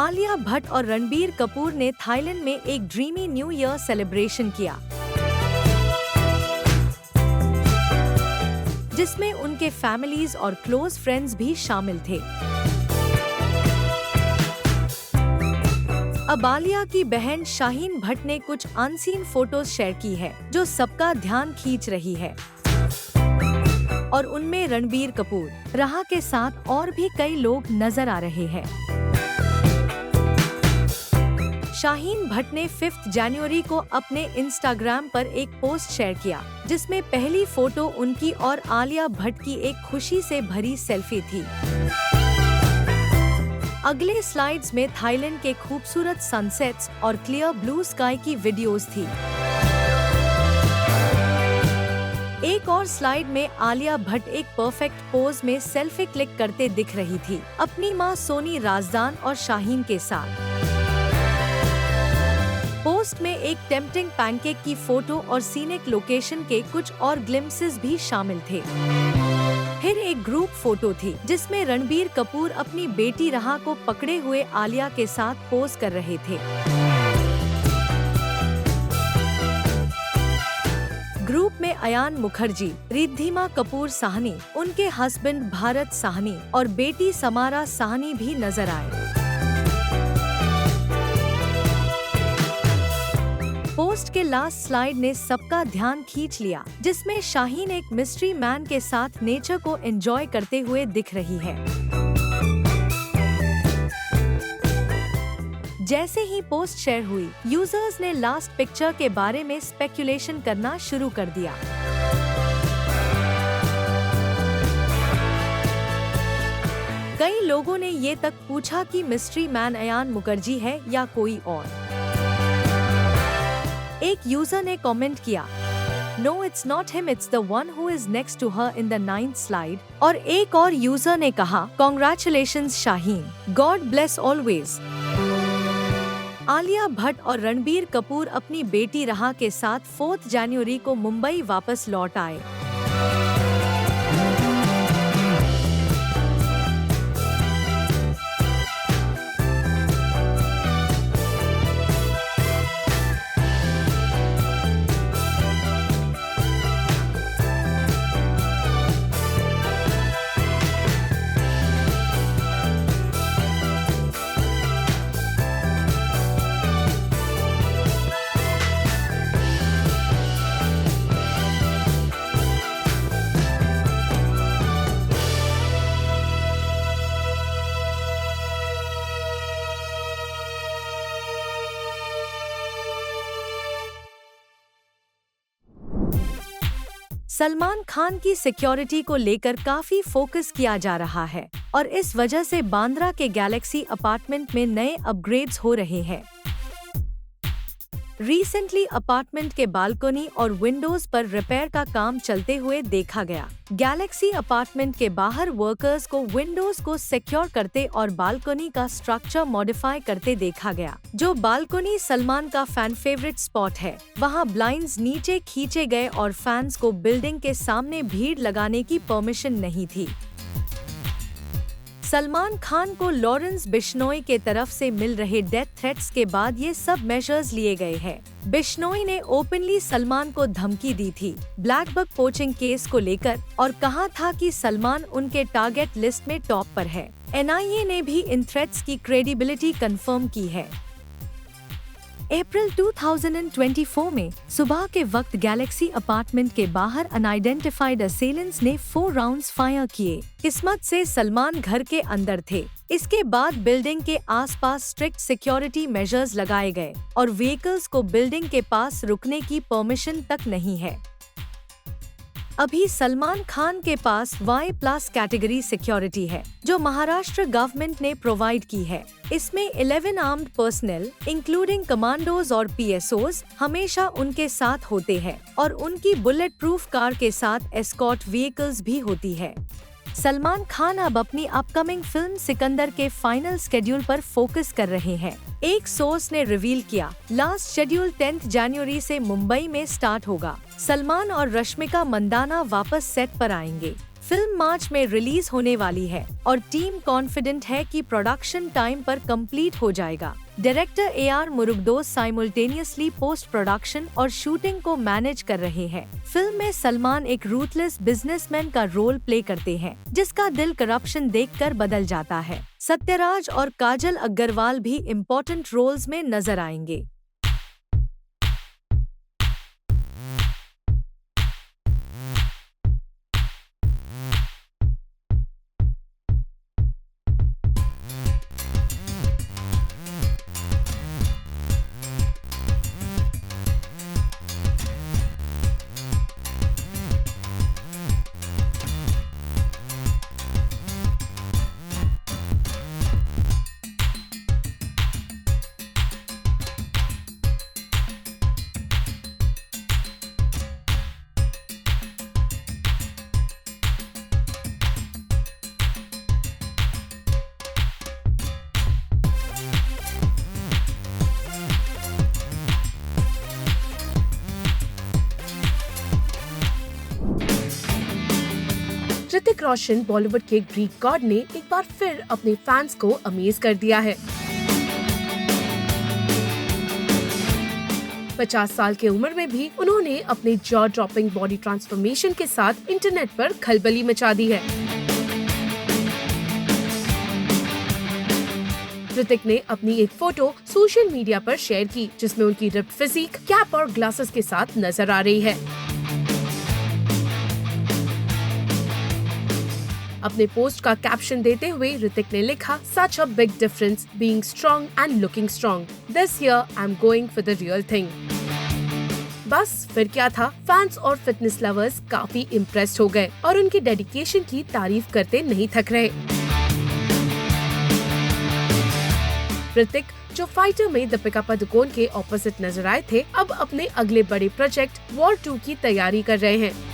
आलिया भट्ट और रणबीर कपूर ने थाईलैंड में एक ड्रीमी न्यू ईयर सेलिब्रेशन किया, जिसमें उनके फैमिलीज और क्लोज फ्रेंड्स भी शामिल थे। अब आलिया की बहन शाहीन भट्ट ने कुछ अनसीन फोटोज शेयर की है, जो सबका ध्यान खींच रही है, और उनमें रणबीर कपूर, राहा के साथ और भी कई लोग नजर आ रहे हैं। शाहीन भट्ट ने 5 जनवरी को अपने इंस्टाग्राम पर एक पोस्ट शेयर किया, जिसमें पहली फोटो उनकी और आलिया भट्ट की एक खुशी से भरी सेल्फी थी। अगले स्लाइड्स में थाईलैंड के खूबसूरत सनसेट्स और क्लियर ब्लू स्काई की वीडियोस थी। एक और स्लाइड में आलिया भट्ट एक परफेक्ट पोज में सेल्फी क्लिक करते दिख रही थी, अपनी मां सोनी राजदान और शाहीन के साथ। पोस्ट में एक टेम्पटिंग पैनकेक की फोटो और सीनिक लोकेशन के कुछ और ग्लिम्पसेस भी शामिल थे। फिर एक ग्रुप फोटो थी, जिसमें रणबीर कपूर अपनी बेटी राहा को पकड़े हुए आलिया के साथ पोज कर रहे थे। ग्रुप में अयान मुखर्जी, रिद्धिमा कपूर साहनी, उनके हस्बैंड भारत साहनी और बेटी समारा साहनी भी नजर आए। पोस्ट के लास्ट स्लाइड ने सबका ध्यान खींच लिया, जिसमें शाहीन एक मिस्ट्री मैन के साथ नेचर को एंजॉय करते हुए दिख रही है। जैसे ही पोस्ट शेयर हुई, यूजर्स ने लास्ट पिक्चर के बारे में स्पेक्यूलेशन करना शुरू कर दिया। कई लोगों ने ये तक पूछा कि मिस्ट्री मैन अयान मुखर्जी है या कोई और। एक यूजर ने कमेंट किया, "No, it's not him. It's the one who is next to her in the 9th slide." और एक और यूजर ने कहा, "Congratulations Shaheen. God bless always." Alia Bhatt और रणबीर कपूर अपनी बेटी राहा के साथ 4 जनवरी को मुंबई वापस लौट आए। सलमान खान की सिक्योरिटी को लेकर काफी फोकस किया जा रहा है और इस वजह से बांद्रा के गैलेक्सी अपार्टमेंट में नए अपग्रेड्स हो रहे हैं। रिसेंटली अपार्टमेंट के बालकनी और विंडोज पर रिपेयर का काम चलते हुए देखा गया। गैलेक्सी अपार्टमेंट के बाहर वर्कर्स को विंडोज को सिक्योर करते और बालकनी का स्ट्रक्चर मॉडिफाई करते देखा गया। जो बालकनी सलमान का फैन फेवरेट स्पॉट है, वहां ब्लाइंड्स नीचे खींचे गए और फैंस को बिल्डिंग के सामने भीड़ लगाने की परमिशन नहीं थी। सलमान खान को लॉरेंस बिश्नोई के तरफ से मिल रहे डेथ थ्रेट्स के बाद ये सब मेजर्स लिए गए हैं। बिश्नोई ने ओपनली सलमान को धमकी दी थी ब्लैक बक पोचिंग केस को लेकर और कहा था कि सलमान उनके टारगेट लिस्ट में टॉप पर है। एनआईए ने भी इन थ्रेट्स की क्रेडिबिलिटी कंफर्म की है। अप्रैल 2024 में सुबह के वक्त गैलेक्सी अपार्टमेंट के बाहर अनआइडेंटिफाइड असेलेंट्स ने 4 राउंड्स फायर किए। किस्मत से सलमान घर के अंदर थे। इसके बाद बिल्डिंग के आसपास स्ट्रिक्ट सिक्योरिटी मेजर्स लगाए गए और व्हीकल्स को बिल्डिंग के पास रुकने की परमिशन तक नहीं है। अभी सलमान खान के पास Y+ कैटेगरी सिक्योरिटी है, जो महाराष्ट्र गवर्नमेंट ने प्रोवाइड की है। इसमें 11 आर्म्ड पर्सनल इंक्लूडिंग कमांडोज और PSOs हमेशा उनके साथ होते हैं और उनकी बुलेट प्रूफ कार के साथ एस्कॉर्ट व्हीकल्स भी होती है। सलमान खान अब अपनी अपकमिंग फिल्म सिकंदर के फाइनल शेड्यूल पर फोकस कर रहे हैं। एक सोर्स ने रिवील किया, लास्ट शेड्यूल 10 जनवरी से मुंबई में स्टार्ट होगा। सलमान और रश्मिका मंदाना वापस सेट पर आएंगे। फिल्म मार्च में रिलीज होने वाली है और टीम कॉन्फिडेंट है कि प्रोडक्शन टाइम पर कंप्लीट हो जाएगा। Director AR Murugadoss simultaneously post production और शूटिंग को मैनेज कर रहे हैं। फिल्म में सलमान एक रूथलेस बिजनेसमैन का रोल प्ले करते हैं, जिसका दिल करप्शन देखकर बदल जाता है। सत्यराज और काजल अग्रवाल भी इम्पोर्टेंट रोल्स में नजर आएंगे। ऋतिक रोशन बॉलीवुड के ग्रीक गॉड ने एक बार फिर अपने फैंस को अमेज कर दिया है। 50 साल की उम्र में भी उन्होंने अपने जॉ ड्रॉपिंग बॉडी ट्रांसफॉर्मेशन के साथ इंटरनेट पर खलबली मचा दी है। ऋतिक ने अपनी एक फोटो सोशल मीडिया पर शेयर की, जिसमें उनकी रिप्ड फिजिक कैप और ग्लासेस के साथ नजर आ रही है। अपने पोस्ट का कैप्शन देते हुए ऋतिक ने लिखा, "Such a big difference being strong and looking strong. This year I'm going for the real thing." बस फिर क्या था, फैंस और फिटनेस लवर्स काफी इम्प्रेस्ड हो गए और उनकी डेडिकेशन की तारीफ करते नहीं थक रहे। ऋतिक, जो फाइटर में दीपिका पादुकोण के ऑपोजिट नजर आए थे, अब अपने अगले बड़े प्रोजेक्ट वॉर 2 की तैयारी कर रहे हैं।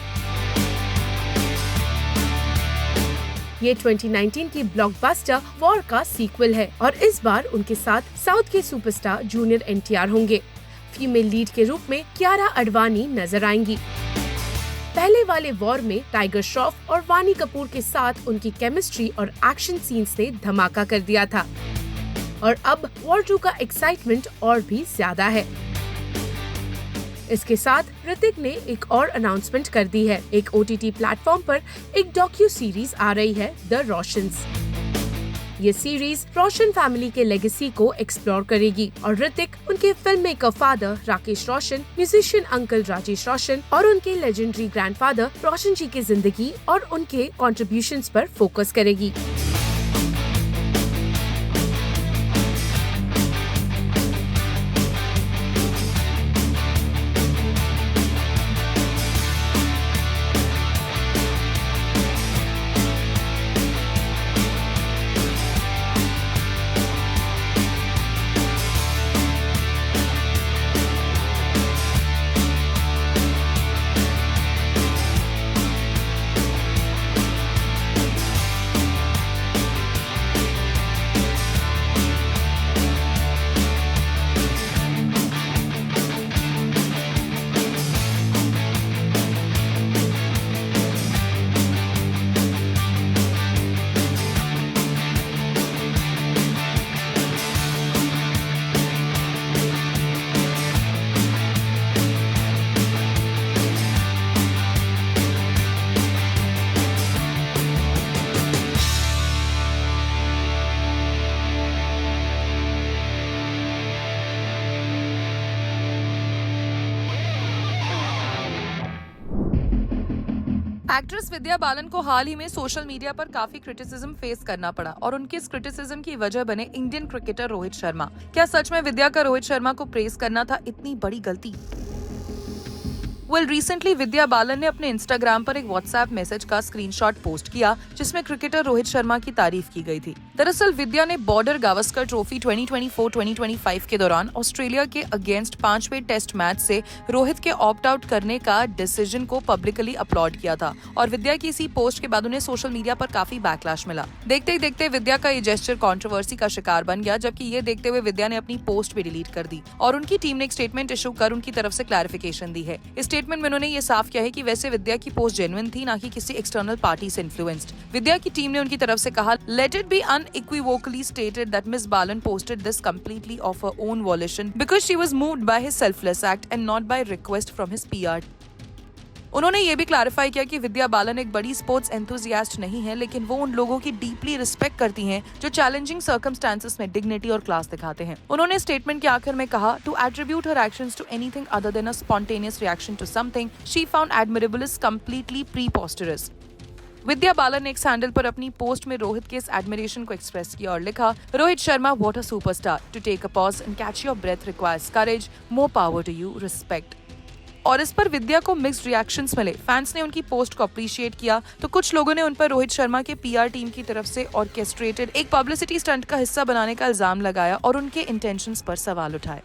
ये 2019 की ब्लॉकबस्टर वॉर का सीक्वल है और इस बार उनके साथ साउथ के सुपरस्टार जूनियर NTR होंगे। फीमेल लीड के रूप में कियारा आडवाणी नजर आएंगी। पहले वाले वॉर में टाइगर श्रॉफ और वानी कपूर के साथ उनकी केमिस्ट्री और एक्शन सीन्स ने धमाका कर दिया था और अब वॉर 2 का एक्साइटमेंट और भी ज्यादा है। इसके साथ ऋतिक ने एक और अनाउंसमेंट कर दी है। एक OTT प्लेटफॉर्म पर एक डॉक्यू सीरीज आ रही है, द रोशंस। ये सीरीज रोशन फैमिली के लेगेसी को एक्सप्लोर करेगी और ऋतिक उनके film maker father Rakesh Roshan, musician uncle Rajesh रोशन और उनके लेजेंडरी ग्रैंडफादर रोशन जी की जिंदगी और उनके कॉन्ट्रीब्यूशंस पर फोकस करेगी। एक्ट्रेस विद्या बालन को हाल ही में सोशल मीडिया पर काफी क्रिटिसिज्म फेस करना पड़ा और उनकी इस क्रिटिसिज्म की वजह बने इंडियन क्रिकेटर रोहित शर्मा। क्या सच में विद्या का रोहित शर्मा को प्रेज करना था इतनी बड़ी गलती? रिसेंटली विद्या बालन ने अपने इंस्टाग्राम पर एक व्हाट्सएप मैसेज का स्क्रीनशॉट पोस्ट किया जिसमें क्रिकेटर रोहित शर्मा की तारीफ की गई थी। दरअसल विद्या ने बॉर्डर गावस्कर ट्रॉफी 2024-2025 के दौरान ऑस्ट्रेलिया के अगेंस्ट 5वें टेस्ट मैच से रोहित के ऑप्ट आउट करने का डिसीजन को पब्लिकली अपलॉड किया था और विद्या की इसी पोस्ट के बाद उन्हें सोशल मीडिया पर काफी बैकलैश मिला। देखते ही देखते विद्या का ये जेस्चर कंट्रोवर्सी का शिकार बन गया, जबकि ये देखते हुए विद्या ने अपनी पोस्ट भी डिलीट कर दी और उनकी टीम ने एक स्टेटमेंट इशू कर उनकी तरफ से क्लैरिफिकेशन दी है। इस स्टेटमेंट में उन्होंने ये साफ किया है कि वैसे विद्या की पोस्ट जेन्युइन थी, ना कि किसी एक्सटर्नल पार्टी से इन्फ्लुएंस्ड। विद्या की टीम ने उनकी तरफ से कहा, let it be unequivocally stated that Ms. Balan posted this completely of her own volition because she was moved by his selfless act and not by request from his PR। उन्होंने ये भी clarify किया कि विद्या बालन एक बड़ी sports enthusiast नहीं है, लेकिन वो उन लोगों की डीपली रिस्पेक्ट करती हैं जो चैलेंजिंग सर्कमस्टेंसेस में डिग्निटी और क्लास दिखाते हैं। उन्होंने स्टेटमेंट के आखिर में कहा, to attribute her actions to anything other than a spontaneous reaction to something she found admirable is completely preposterous. Vidya Balan ने एक हैंडल पर अपनी पोस्ट में रोहित के इस एडमिरेशन को एक्सप्रेस किया और लिखा, Rohit Sharma what a superstar, to take a pause and catch your breath requires courage, more power to you, respect. और इस पर विद्या को मिक्स्ड रिएक्शंस मिले। फैंस ने उनकी पोस्ट को अप्रिशिएट किया तो कुछ लोगों ने उन पर रोहित शर्मा के पीआर टीम की तरफ से ऑर्केस्ट्रेटेड एक पब्लिसिटी स्टंट का हिस्सा बनाने का इल्जाम लगाया और उनके इंटेंशंस पर सवाल उठाए।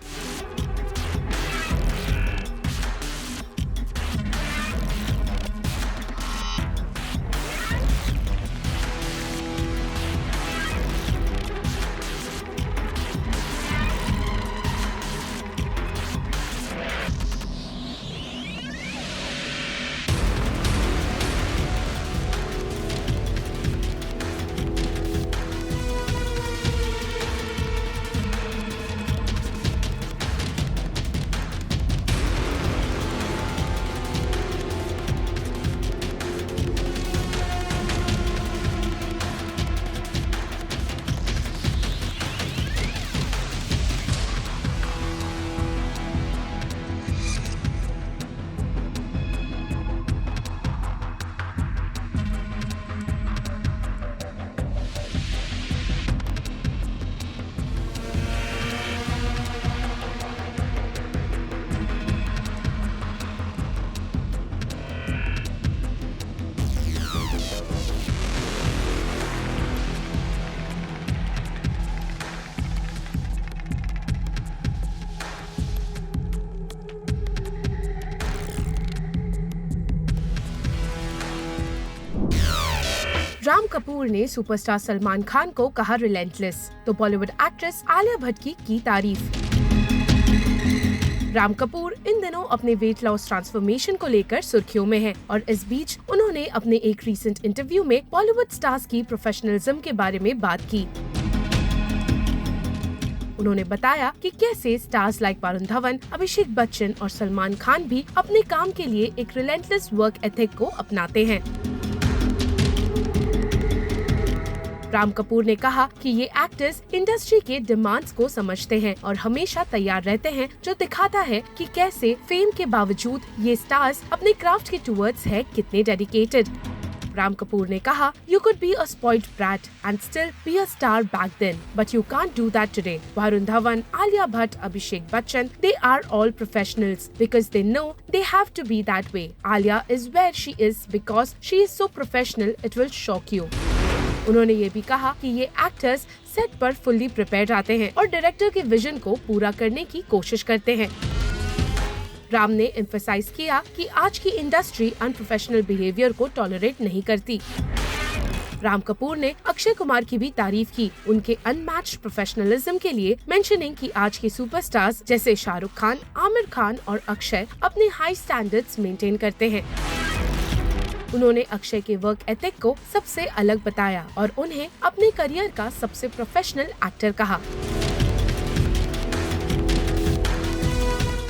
राम कपूर ने सुपरस्टार सलमान खान को कहा रिलेंटलेस, तो बॉलीवुड एक्ट्रेस आलिया भट्ट की तारीफ। राम कपूर इन दिनों अपने वेट लॉस ट्रांसफॉर्मेशन को लेकर सुर्खियों में हैं और इस बीच उन्होंने अपने एक रीसेंट इंटरव्यू में बॉलीवुड स्टार्स की प्रोफेशनलिज्म के बारे में बात की। उन्होंने बताया कि कैसे स्टार्स लाइक वरुण धवन, अभिषेक बच्चन और सलमान खान भी अपने काम के लिए एक रिलेंटलेस वर्क एथिक को अपनाते हैं। राम कपूर ने कहा कि ये एक्टर्स इंडस्ट्री के डिमांड्स को समझते हैं और हमेशा तैयार रहते हैं, जो दिखाता है कि कैसे फेम के बावजूद ये स्टार्स अपने क्राफ्ट के टुवर्ड्स है कितने डेडिकेटेड। राम कपूर ने कहा, "You could be a spoiled brat and still be a star back then, but you can't do that today." Varun Dhawan, Alia Bhatt, Abhishek Bachchan, they are all professionals because they know they have to be that way. Alia is where she is because she is so professional, it will shock you. उन्होंने ये भी कहा कि ये actors set पर fully prepared आते हैं और डायरेक्टर के विजन को पूरा करने की कोशिश करते हैं। राम ने एम्फसाइज किया कि आज की इंडस्ट्री अनप्रोफेशनल बिहेवियर को टॉलरेट नहीं करती। राम कपूर ने अक्षय कुमार की भी तारीफ की उनके अनमैच्ड प्रोफेशनलिज्म के लिए, मेंशनिंग कि आज के सुपरस्टार्स जैसे शाहरुख खान, आमिर खान और अक्षय अपने हाई स्टैंडर्ड्स मेंटेन करते हैं। उन्होंने अक्षय के वर्क एथिक को सबसे अलग बताया और उन्हें अपने करियर का सबसे प्रोफेशनल एक्टर कहा।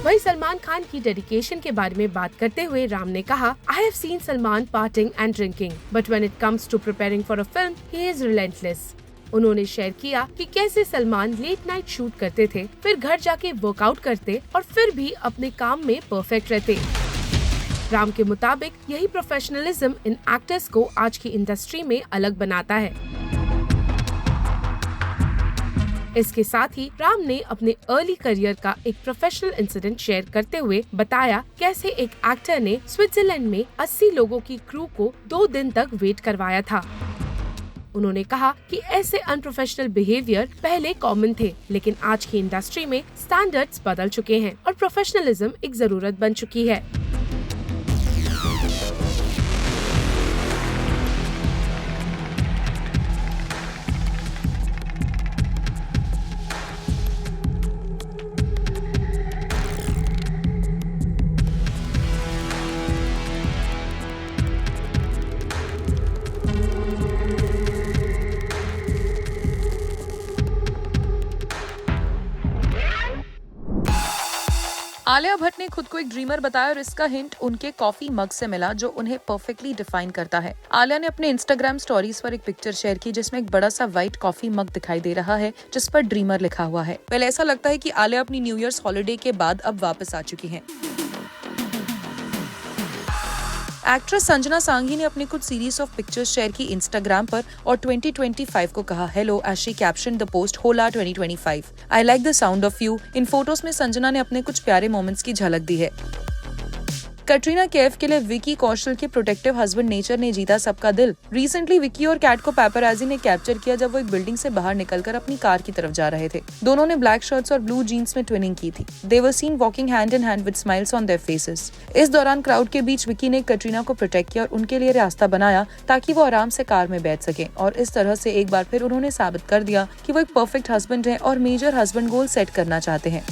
वहीं सलमान खान की डेडिकेशन के बारे में बात करते हुए राम ने कहा, "I have seen Salman partying and drinking, but when it comes to preparing for a film, he is relentless." उन्होंने शेयर किया कि कैसे सलमान लेट नाइट शूट करते थे, फिर घर जाके वर्कआउट करते और फिर भी अपने काम में परफेक्ट रहते। राम के मुताबिक यही प्रोफेशनलिज्म इन एक्टर्स को आज की इंडस्ट्री में अलग बनाता है। इसके साथ ही राम ने अपने अर्ली करियर का एक प्रोफेशनल इंसिडेंट शेयर करते हुए बताया कैसे एक एक्टर ने स्विट्जरलैंड में 80 लोगों की क्रू को 2 दिन तक वेट करवाया था। उन्होंने कहा कि ऐसे अनप्रोफेशनल बिहेवियर पहले कॉमन थे, लेकिन आज की इंडस्ट्री में स्टैंडर्ड्स बदल चुके हैं और प्रोफेशनलिज्म एक जरूरत बन चुकी है। आलिया भट्ट ने खुद को एक ड्रीमर बताया और इसका हिंट उनके कॉफी मग से मिला जो उन्हें परफेक्टली डिफाइन करता है। आलिया ने अपने इंस्टाग्राम स्टोरीज पर एक पिक्चर शेयर की जिसमें एक बड़ा सा व्हाइट कॉफी मग दिखाई दे रहा है जिस पर ड्रीमर लिखा हुआ है। पहले ऐसा लगता है कि आलिया अपनी न्यू ईयर्स हॉलिडे के बाद अब वापस आ चुकी हैं। एक्ट्रेस संजना सांघी ने अपनी कुछ सीरीज ऑफ पिक्चर्स शेयर की इंस्टाग्राम पर और 2025 को कहा hello as she caption the post hola 2025 I like the sound of you. इन फोटोज में संजना ने अपने कुछ प्यारे मोमेंट्स की झलक दी है। कटरीना कैफ के लिए विकी कौशल के प्रोटेक्टिव हस्बैंड नेचर ने जीता सबका दिल। रिसेंटली विकी और कैट को पेपराजी ने कैप्चर किया जब वो एक बिल्डिंग से बाहर निकलकर अपनी कार की तरफ जा रहे थे। दोनों ने ब्लैक शर्ट्स और ब्लू जीन्स में ट्विनिंग की थी। They were seen walking hand in hand with smiles on their faces. इस दौरान क्राउड के बीच विकी ने कटरीना को प्रोटेक्ट किया और उनके लिए रास्ता बनाया ताकि वो आराम से कार में बैठ सके और इस तरह से एक बार फिर उन्होंने साबित कर दिया कि वो एक परफेक्ट हस्बैंड है और मेजर हस्बैंड गोल सेट करना चाहते हैं।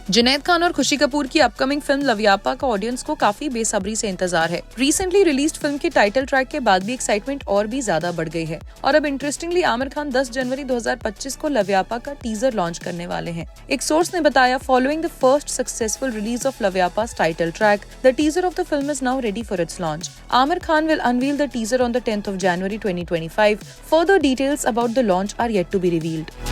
जुनैद खान और खुशी कपूर की अपकमिंग फिल्म लवयापा का ऑडियंस को काफी बेसब्री से इंतजार है। रिसेंटली रिलीज्ड फिल्म के टाइटल ट्रैक के बाद भी एक्साइटमेंट और भी ज्यादा बढ़ गई है और अब इंटरेस्टिंगली आमिर खान 10 जनवरी 2025 को लवयापा का टीजर लॉन्च करने वाले हैं। एक सोर्स ने बताया following the first successful release of Loveyapa's title track the teaser of the film is now ready for its launch. Aamir Khan will unveil the teaser on the 10th of January 2025. Further details about the launch are yet to be revealed.